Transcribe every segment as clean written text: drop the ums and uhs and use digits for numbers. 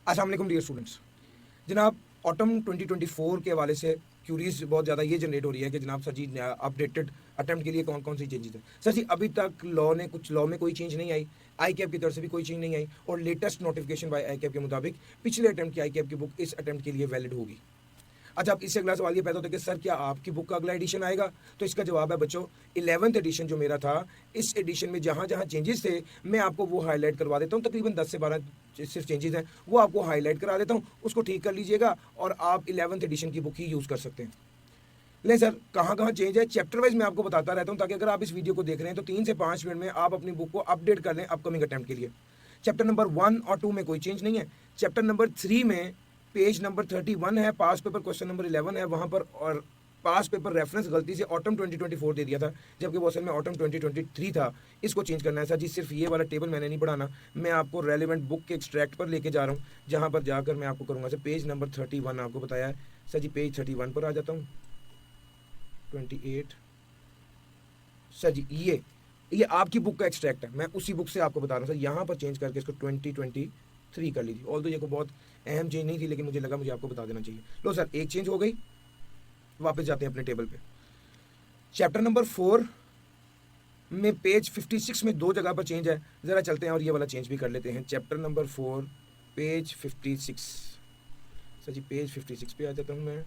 अस्सलाम वालेकुम dear students. जनाब ऑटम 2024 के हवाले से क्यूरीज बहुत ज़्यादा ये जनरेट हो रही है कि जनाब सर जी अपडेटेड अटेम्प्ट के लिए कौन कौन सी चेंजेस हैं। सर जी अभी तक लॉ में कोई चेंज नहीं आई, आई कैप की तरफ से भी कोई चेंज नहीं आई और latest notification by I cap के मुताबिक पिछले अटेम्प्ट की आई कैप की बुक इस अटेम्प्ट के लिए वैलिड होगी। अच्छा, अब इससे अगला सवाल ये पैदा होता है कि सर क्या आपकी बुक का अगला एडिशन आएगा? तो इसका जवाब है बच्चों, 11th एडिशन जो मेरा था, इस एडिशन में जहाँ जहाँ चेंजेस थे मैं आपको वो हाईलाइट करवा देता हूँ। तकरीबन 10 से 12 सिर्फ चेंजेस हैं, वो आपको हाईलाइट करा देता हूँ, उसको ठीक कर लीजिएगा और आप 11th एडिशन की बुक ही यूज़ कर सकते हैं। ले सर कहाँ कहाँ चेंज है, चैप्टर वाइज मैं आपको बताता रहता हूँ ताकि अगर आप इस वीडियो को देख रहे हैं तो 3 से 5 मिनट में आप अपनी बुक को अपडेट कर लें अपकमिंग अटैम्प्ट के लिए। चैप्टर नंबर 1 और 2 में कोई चेंज नहीं है। चैप्टर नंबर 3 में पेज नंबर 31 है, पास पेपर क्वेश्चन नंबर 11 है, वहाँ पर और पास पेपर रेफरेंस गलती से ऑटम 2024 दे दिया था जबकि वो असल में ऑटम 2023 था। इसको चेंज करना है सर जी। सिर्फ ये वाला टेबल मैंने नहीं पढ़ाना, मैं आपको रेलिवेंट बुक के एक्सट्रैक्ट पर लेके जा रहा हूँ जहाँ पर जाकर मैं आपको करूँगा सर पेज नंबर 31 आपको बताया है सर जी। पेज 31 पर आ जाता हूँ, 28 सर जी। ये आपकी बुक का एक्सट्रैक्ट है, मैं उसी बुक से आपको बता रहा हूँ सर। यहाँ पर चेंज करके इसको 2023 कर लीजिए। ऑल्दो ये को बहुत अहम चेंज नहीं थी लेकिन मुझे लगा मुझे आपको बता देना चाहिए। लो सर एक चेंज हो गई, वापस जाते हैं अपने टेबल पे। चैप्टर नंबर 4 में पेज 56 में 2 जगह पर चेंज है, ज़रा चलते हैं और ये वाला चेंज भी कर लेते हैं। चैप्टर नंबर 4 पेज 56 सर जी, पेज 56 पे आ जाता हूँ मैं।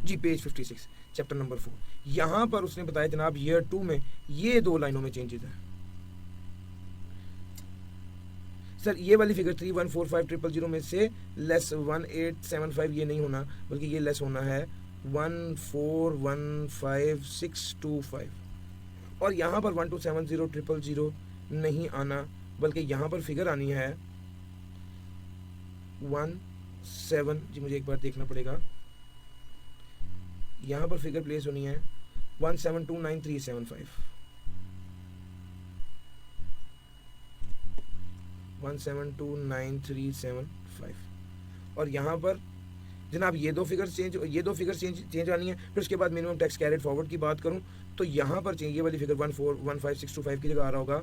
जी पेज 56 चैप्टर नंबर 4, यहाँ पर उसने बताया जनाब ईयर 2 में ये 2 लाइनों में चेंजेस है सर। ये वाली फिगर 3145000 में से लेस 1875 ये नहीं होना, बल्कि ये लेस होना है 1415625 और यहाँ पर 1270000 नहीं आना, बल्कि यहाँ पर फिगर आनी है 17 जी। मुझे एक बार देखना पड़ेगा, यहाँ पर फिगर प्लेस होनी है 1729375 1729375 और यहाँ पर जनाब ये दो फिगर चेंज आनी है। फिर उसके बाद मिनिमम टैक्स कैरेट फॉरवर्ड की बात करूँ तो यहाँ पर ये वाली फिगर 1415625 की जगह आ रहा होगा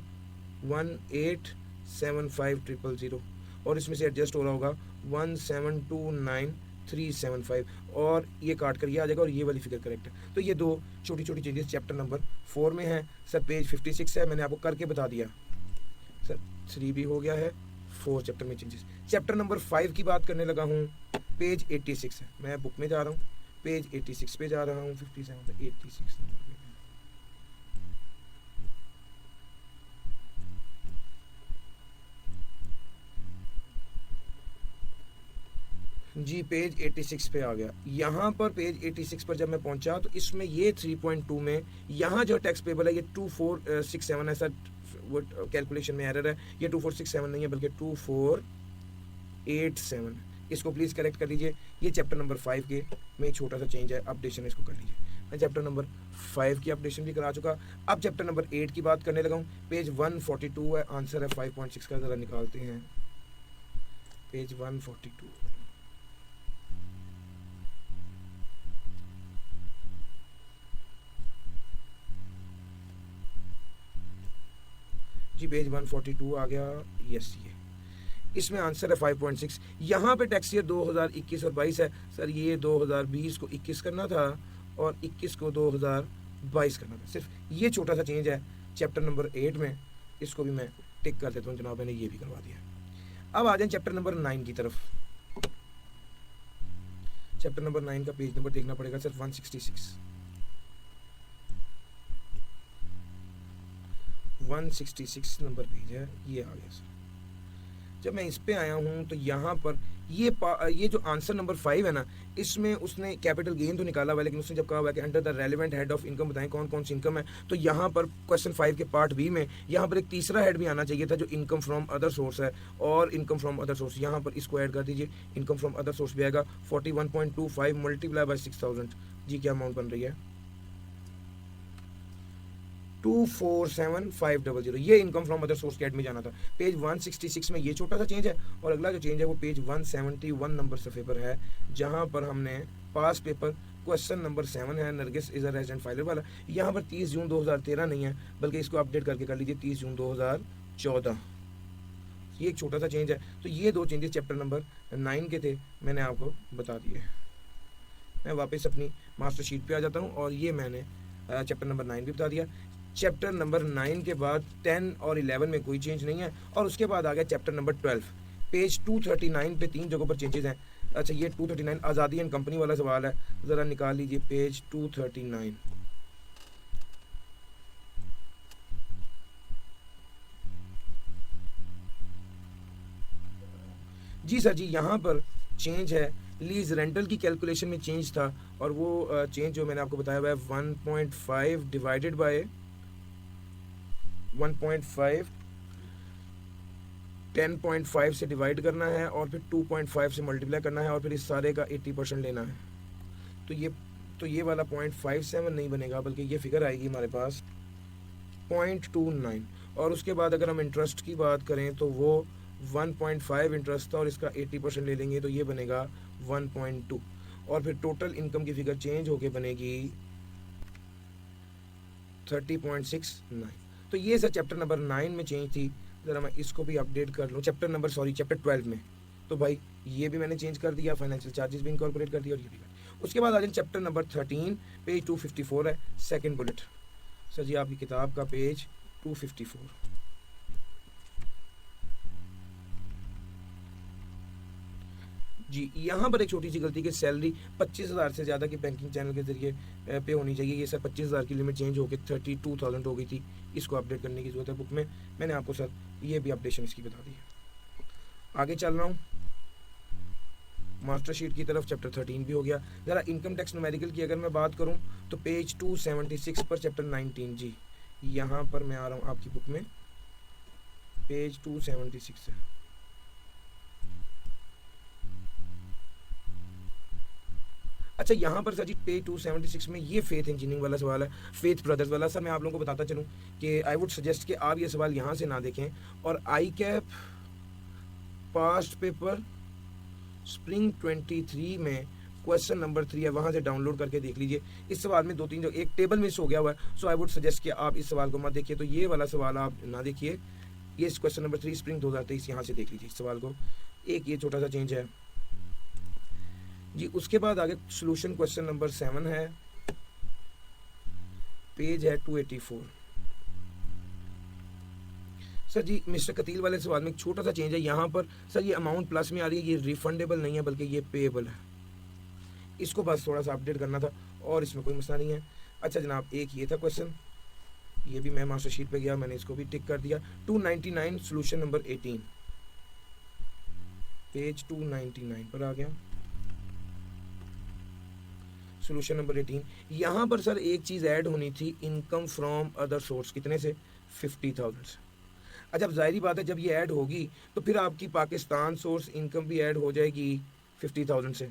1875000 और इसमें से एडजस्ट हो रहा होगा 1729375 और ये काट कर ये आ जाएगा और ये वाली फिगर करेक्ट है। तो ये 2 छोटी छोटी चेंजेस चैप्टर नंबर 4 में है सर। पेज 56 है, मैंने आपको करके बता दिया सर। 3 भी हो गया है, 4 चैप्टर में चेंजेस। चैप्टर नंबर 5 की बात करने लगा हूँ, पेज 86 है। मैं बुक में जा रहा हूँ, पेज 86 पे जा रहा हूँ, 57 पे 86 नंबर पे। जी पेज 86 पे आ गया। यहाँ पर पेज 86 पर जब मैं पहुँचा तो इसमें ये 3.2 में यहाँ जो टैक्स पेबल है ये 2467 है सर। वो कैलकुलेशन में एरर है, ये 2467 नहीं है बल्कि 2487। इसको प्लीज़ करेक्ट कर लीजिए। ये चैप्टर नंबर 5 के में एक छोटा सा चेंज है, अपडेशन इसको कर लीजिए। मैं चैप्टर नंबर 5 की अपडेशन भी करा चुका। अब चैप्टर नंबर 8 की बात करने लगा हूँ। पेज 142 है, आंसर है 5.6 का, ज़रा निकालते हैं। पेज 142 जी, पेज 142 आ गया। यस, ये इसमें आंसर है 5.6। यहाँ पे टैक्स ईयर 2021 और 22 है सर। ये 2020 को 21 करना था और 21 को 2022 करना था। सिर्फ ये छोटा सा चेंज है चैप्टर नंबर 8 में, इसको भी मैं टिक कर देता हूँ जनाब, मैंने ये भी करवा दिया। अब आ जाए चैप्टर नंबर 9 की तरफ। चैप्टर नंबर 9 का पेज नंबर देखना पड़ेगा सर, 166 नंबर पेज है, ये आ गया सर। जब मैं इस पे आया हूँ तो यहाँ पर ये जो आंसर नंबर 5 है ना, इसमें उसने कैपिटल गेन तो निकाला हुआ है, लेकिन उसने जब कहा हुआ है कि under the relevant head of income बताएं कौन कौन सी इनकम है, तो यहाँ पर क्वेश्चन 5 के पार्ट बी में यहाँ पर एक तीसरा हेड भी आना चाहिए था जो इनकम फ्रॉम अदर सोर्स है। और इनकम फ्रॉम अदर सोर्स यहाँ पर इसको ऐड कर दीजिए। इनकम फ्रॉम अदर सोर्स भी आएगा 41.25 मल्टीप्लाई बाई 6000 जी, क्या अमाउंट बन रही है 247500। ये इनकम फ्रॉम अदर सोर्स के एड में जाना था। पेज 166 में ये छोटा सा चेंज है और अगला जो चेंज है वो पेज 171 नंबर सफ़े पर है, जहां पर हमने पास पेपर क्वेश्चन नंबर 7 है, Nargis is a resident filer वाला। यहाँ पर 30 जून 2013 नहीं है, बल्कि इसको अपडेट करके कर लीजिए 30 जून 2014। ये एक छोटा सा चेंज है। तो ये दो चेंजेस चैप्टर नंबर 9 के थे, मैंने आपको बता दिए। मैं वापस अपनी मास्टर शीट पे आ जाता हूँ और ये मैंने चैप्टर नंबर 9 भी बता दिया। चैप्टर नंबर 9 के बाद 10 और 11 में कोई चेंज नहीं है, और उसके बाद आ गया चैप्टर नंबर 12। पेज 239 पे 3 जगहों पर चेंजेस हैं। अच्छा, ये 239 आज़ादी एंड कंपनी वाला सवाल है, ज़रा निकाल लीजिए पेज 239। जी सर जी, यहाँ पर चेंज है, लीज रेंटल की कैलकुलेशन में चेंज था, और वो चेंज जो मैंने आपको बताया हुआ है 1.5 डिवाइडेड बाय 1.5 10.5 से डिवाइड करना है, और फिर 2.5 से मल्टीप्लाई करना है, और फिर इस सारे का 80% लेना है। तो ये वाला 0.57 नहीं बनेगा, बल्कि ये फिगर आएगी हमारे पास 0.29। और उसके बाद अगर हम इंटरेस्ट की बात करें तो वो 1.5 इंटरेस्ट था, और इसका 80% ले लेंगे तो ये बनेगा 1.2। और फिर टोटल इनकम की फिगर चेंज होके बनेगी 30.69। तो ये सर चैप्टर नंबर 9 में चेंज थी। ज़रा मैं इसको भी अपडेट कर लूँ, चैप्टर 12 में। तो भाई ये भी मैंने चेंज कर दिया, फाइनेंशियल चार्जेस भी इनकॉर्पोरेट कर दिया, और ये भी कर। उसके बाद आ जाए चैप्टर नंबर 13, पेज 254 है, सेकंड बुलेट। सर जी आपकी किताब का पेज 254। जी, यहाँ पर एक छोटी सी गलती कि सैलरी 25,000 से ज़्यादा की बैंकिंग चैनल के जरिए पे होनी चाहिए। ये सर 25,000 की लिमिट चेंज होकर 32,000 हो गई थी। इसको अपडेट करने की ज़रूरत है बुक में। मैंने आपको सर ये भी अपडेशन इसकी बता दी है। आगे चल रहा हूँ मास्टर शीट की तरफ, चैप्टर 13 भी हो गया। ज़रा इनकम टैक्स न्यूमेरिकल की अगर मैं बात करूँ तो पेज 276 पर चैप्टर 19, जी यहाँ पर मैं आ रहा हूँ आपकी बुक में, पेज 276 है। अच्छा, यहाँ पर सर जी पेज 276 में ये फेथ इंजीनियरिंग वाला सवाल है, फेथ ब्रदर्स वाला। सर मैं आप लोगों को बताता चलूँ कि आई वुड सजेस्ट कि आप ये सवाल यहाँ से ना देखें, और आई कैप पास्ट पेपर स्प्रिंग 23 में क्वेश्चन नंबर 3 है, वहाँ से डाउनलोड करके देख लीजिए। इस सवाल में 2-3 जो एक टेबल मिस हो गया हुआ है, सो आई वुड सजेस्ट कि आप इस सवाल को मत देखिए। तो ये वाला सवाल आप ना देखिए, ये क्वेश्चन नंबर 3 स्प्रिंग 2023 यहाँ से देख लीजिए इस सवाल को। एक ये छोटा सा चेंज है जी। उसके बाद आगे सोल्यूशन क्वेश्चन नंबर 7 है, पेज है 284। सर जी मिस्टर कतील वाले सवाल में एक छोटा सा चेंज है। यहाँ पर सर ये अमाउंट प्लस में आ रही है, ये रिफंडेबल नहीं है बल्कि ये पेएबल है। इसको बस थोड़ा सा अपडेट करना था, और इसमें कोई मसला नहीं है। अच्छा जनाब, एक ये था क्वेश्चन, ये भी मैं मास्टर शीट पे गया, मैंने इसको भी टिक कर दिया। 299 सोल्यूशन नंबर 18, पेज 299 पर आ गया सोल्यूशन नंबर 18। यहाँ पर सर एक चीज़ ऐड होनी थी, इनकम फ्रॉम अदर सोर्स, कितने से 50,000 से। अच्छा, अब जाहिर बात है जब ये ऐड होगी तो फिर आपकी पाकिस्तान सोर्स इनकम भी ऐड हो जाएगी 50,000 से,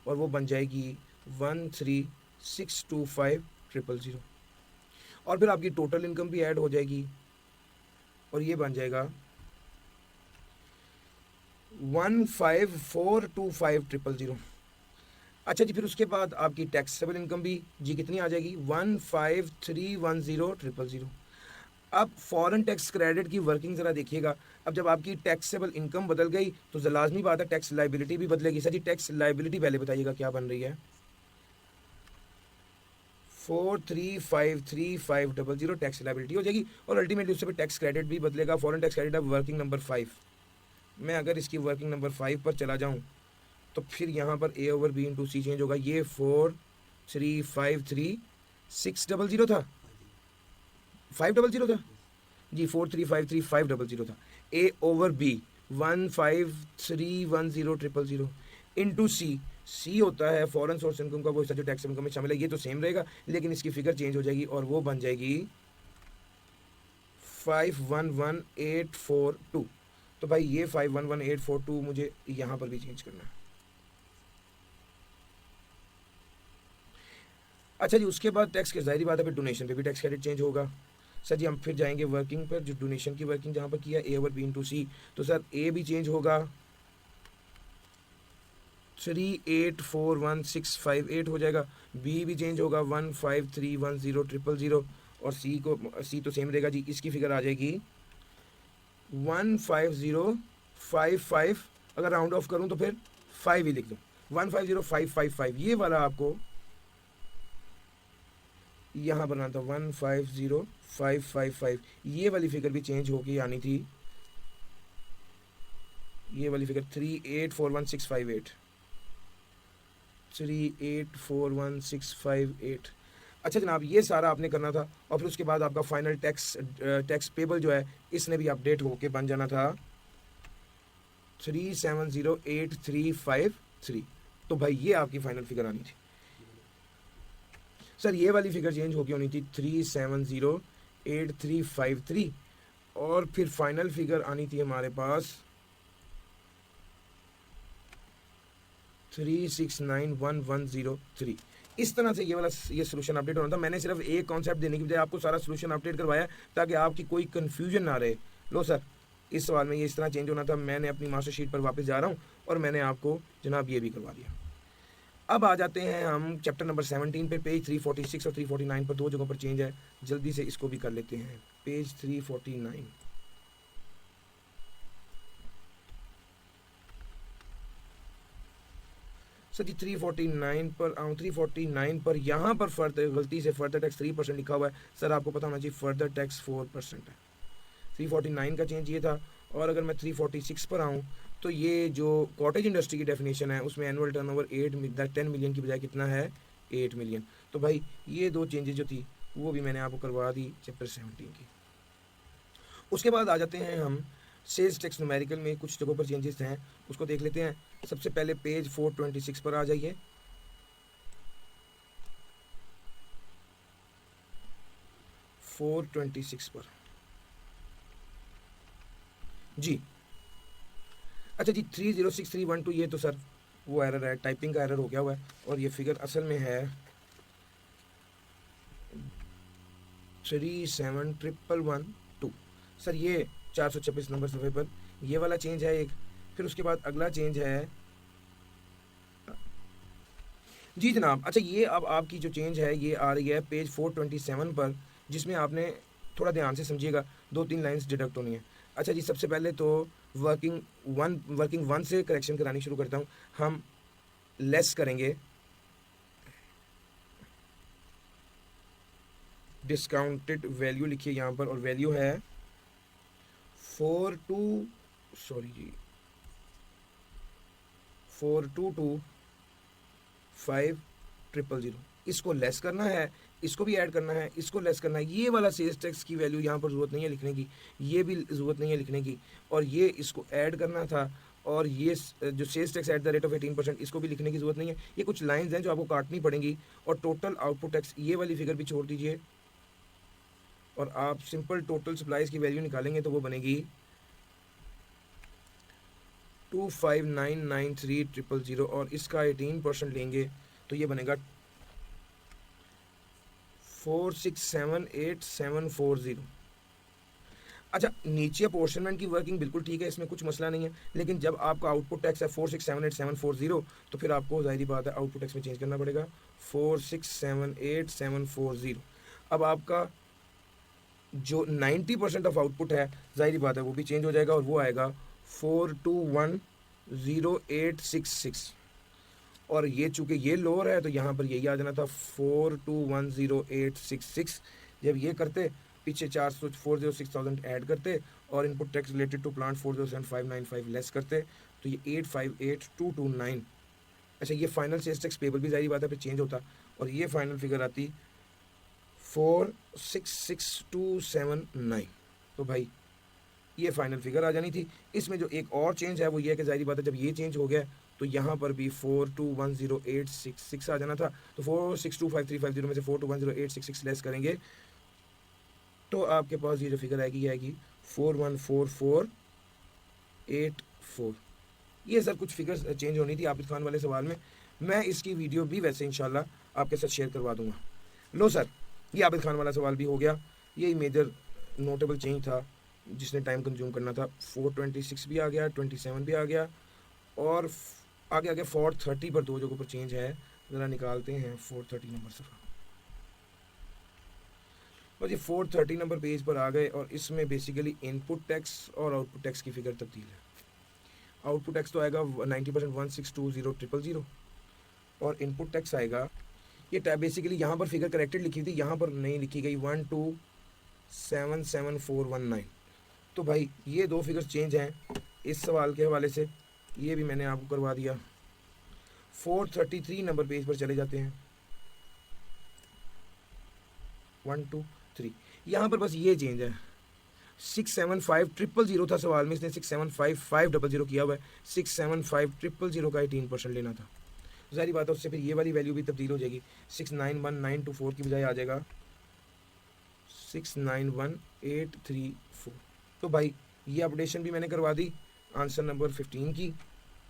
और वो बन जाएगी 13625,000। और फिर आपकी टोटल इनकम भी ऐड हो जाएगी, और ये बन जाएगा 15425,000। अच्छा जी, फिर उसके बाद आपकी टैक्सेबल इनकम भी जी कितनी आ जाएगी 15310,000। अब फॉरेन टैक्स क्रेडिट की वर्किंग ज़रा देखिएगा। अब जब आपकी टैक्सेबल इनकम बदल गई तो लाजमी बात है टैक्स लाइबिलिटी भी बदलेगी। सर जी टैक्स लाइबिलिटी पहले बताइएगा क्या बन रही है, 4353,500 टैक्स लाइबिलिटी हो जाएगी, और अल्टीमेटली उससे टैक्स क्रेडिट भी बदलेगा। फॉरेन टैक्स क्रेडिट अब वर्किंग नंबर 5। मैं अगर इसकी वर्किंग नंबर 5 पर चला जाऊँ तो फिर यहाँ पर A over B into C change होगा। ये 4353,600 था, 500 था जी, 4353,500 था। A over B 15310,000 into C होता है फॉरेन सोर्स इनकम का वो हिस्सा जो टैक्स इनकम में शामिल है। ये तो सेम रहेगा, लेकिन इसकी फिगर चेंज हो जाएगी, और वो बन जाएगी 511842। तो भाई ये 511842 मुझे यहाँ पर भी चेंज करना है। अच्छा जी, उसके बाद टैक्स के ज़ाहिर बात है फिर डोनेशन पे भी टैक्स क्रेडिट चेंज होगा। सर जी हम फिर जाएंगे वर्किंग पर, जो डोनेशन की वर्किंग जहाँ पर किया A over B into C, तो सर A भी चेंज होगा, 3841,658 हो जाएगा। बी भी चेंज होगा 153100000, और सी तो सेम रहेगा जी। इसकी फिगर आ जाएगी 15055, अगर राउंड ऑफ करूं तो फिर 5 ही लिख दूं, 150555। ये वाला आपको यहाँ बनाना था 150555। ये वाली फिगर भी चेंज होके आनी थी, ये वाली फिगर 3841,658, 3841,658। अच्छा जनाब, ये सारा आपने करना था, और फिर उसके बाद आपका फाइनल टैक्स पेबल जो है इसने भी अपडेट होके बन जाना था 3708,353। तो भाई ये आपकी फाइनल फिगर आनी थी सर, ये वाली फिगर चेंज होके होनी थी 3708,353, और फिर फाइनल फिगर आनी थी हमारे पास 3691,103। इस तरह से ये सोल्यूशन अपडेट होना था। मैंने सिर्फ एक कॉन्सेप्ट देने की बजाय आपको सारा सोल्यूशन अपडेट करवाया ताकि आपकी कोई कन्फ्यूजन ना रहे। लो सर, इस सवाल में ये इस तरह चेंज होना था। मैंने अपनी मास्टर शीट पर वापस जा रहा हूँ और मैंने आपको जनाब ये भी करवा दिया। अब आ जाते हैं हम चैप्टर नंबर 17 पे। पेज 346 और 349 पर दो जगहों पर चेंज है, जल्दी से इसको भी कर लेते हैं। पेज 349, सर जी 349 पर आऊँ। 349 पर यहाँ पर गलती से फर्दर टैक्स 3% लिखा हुआ है। सर आपको पता होना चाहिए फर्दर टैक्स 4% है। 349 का चेंज ये था। और अगर मैं 346 पर आऊँ तो ये जो कॉटेज इंडस्ट्री की डेफिनेशन है उसमें एनुअल टर्नओवर 10 मिलियन की बजाय कितना है, 8 मिलियन। तो भाई ये दो चेंजेस जो थी वो भी मैंने आपको करवा दी चैप्टर 17 की। उसके बाद आ जाते हैं हम सेल्स टैक्स न्यूमेरिकल में कुछ जगहों पर चेंजेस हैं, उसको देख लेते हैं। सबसे पहले पेज 426 पर आ जाइए। फोर 426 पर जी। अच्छा जी 306312, ये तो सर वो एरर है, टाइपिंग का एरर हो गया हुआ है, और ये फिगर असल में है 371112। सर ये 426 नंबर सफ़े पर ये वाला चेंज है एक। फिर उसके बाद अगला चेंज है जी जनाब। अच्छा ये अब आपकी जो चेंज है ये आ रही है पेज 427 पर, जिसमें आपने थोड़ा ध्यान से समझिएगा, 2-3 लाइंस डिडक्ट होनी है। अच्छा जी सबसे पहले तो वर्किंग वन से करेक्शन करानी शुरू करता हूँ। हम लेस करेंगे डिस्काउंटेड वैल्यू, लिखिए यहाँ पर, और वैल्यू है 4225000। इसको लेस करना है, इसको भी ऐड करना है, इसको लेस करना है। ये वाला सेल्स टैक्स की वैल्यू यहाँ पर ज़रूरत नहीं है लिखने की, ये भी ज़रूरत नहीं है लिखने की, और ये इसको ऐड करना था। और ये जो sales tax at the rate of 18%, इसको भी लिखने की ज़रूरत नहीं है। ये कुछ लाइंस हैं जो आपको काटनी पड़ेंगी। और टोटल आउटपुट टैक्स, ये वाली फिगर भी छोड़ दीजिए, और आप सिंपल टोटल सप्लाईज की वैल्यू निकालेंगे तो वो बनेगी 25993,000, और इसका 18% लेंगे तो ये बनेगा 4678740। अच्छा नीचे अपोर्शनमेंट की वर्किंग बिल्कुल ठीक है, इसमें कुछ मसला नहीं है, लेकिन जब आपका आउटपुट टैक्स है 4678740 तो फिर आपको ज़ाहिर बात है आउटपुट टैक्स में चेंज करना पड़ेगा 4678740। अब आपका जो 90% ऑफ आउटपुट है ज़ाहिर बात है वो भी चेंज हो जाएगा, और वो आएगा 4210866। और ये चूँकि ये लोअर है तो यहाँ पर यही आ जाना था 4210866। जब ये करते पीछे 406,000 ऐड करते और input tax related to plant 407,595 less करते तो ये 858,229। अच्छा ये फाइनल सेल्स टैक्स पेबल भी ज़ाहिर बात है फिर चेंज होता, और ये फाइनल फिगर आती 466,279। तो भाई ये फाइनल फिगर आ जानी थी। इसमें जो एक और चेंज है वो ये है कि ज़ाहिर बात है जब ये चेंज हो गया तो यहाँ पर भी 4210866 आ जाना था। तो 4625350 में से 4210866 लेस करेंगे तो आपके पास ये जो फिगर आएगी ये आएगी 414484। ये सर कुछ फिगर्स चेंज होनी थी आबिद खान वाले सवाल में। मैं इसकी वीडियो भी वैसे इंशाल्लाह आपके साथ शेयर करवा दूंगा। लो सर ये आबिद खान वाला सवाल भी हो गया। यही मेजर नोटेबल चेंज था जिसने टाइम कंज्यूम करना था। 426 भी आ गया, 27 भी आ गया, और आगे आगे 430 पर दो जगहों पर चेंज है ज़रा निकालते हैं 430 नंबर सफ़ा। और ये 430 नंबर पेज पर आ गए और इसमें बेसिकली इनपुट टैक्स और आउटपुट टैक्स की फिगर तब्दील है। आउटपुट टैक्स तो आएगा 90% 1620000 और इनपुट टैक्स आएगा, ये टैब बेसिकली यहाँ पर फिगर करेक्टेड लिखी थी, यहाँ पर नहीं लिखी गई 1277419। तो भाई ये दो फिगर्स चेंज हैं इस सवाल के हवाले से, ये भी मैंने आपको करवा दिया। 433 नंबर पेज पर चले जाते हैं, 1 2 3, यहाँ पर बस ये चेंज है। 675000 था सवाल में, इसने 675500 किया हुआ है। 675000 का 18% लेना था, ज़ाहिर बात है उससे फिर ये वाली वैल्यू भी तब्दील हो जाएगी। 691924 की बजाय आ जाएगा 691834। तो भाई ये अपडेशन भी मैंने करवा दी आंसर नंबर 15 की।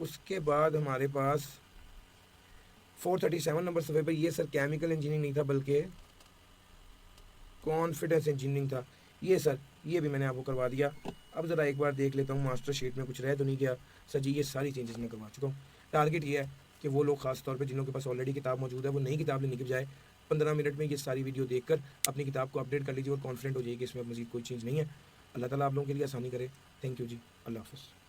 उसके बाद हमारे पास 437 नंबर सफ़े पर, ये सर केमिकल इंजीनियरिंग नहीं था बल्कि कॉन्फिडेंस इंजीनियरिंग था। ये सर ये भी मैंने आपको करवा दिया। अब ज़रा एक बार देख लेता हूँ मास्टर शीट में कुछ रह तो नहीं गया। सर जी ये सारी चेंजेस मैं करवा चुका हूँ। टारगेट ये है कि वो लोग खास तौर पे जिन लोगों के पास ऑलरेडी किताब मौजूद है वो नई किताब लेने के बजाय 15 मिनट में ये सारी वीडियो देखकर अपनी किताब को अपडेट कर लीजिए और कॉन्फिडेंट हो जाइए कि इसमें मज़ीद कोई चेंज नहीं है। अल्लाह ताला आप लोगों के लिए आसानी करे। थैंक यू जी, अल्लाह हाफ़िज़।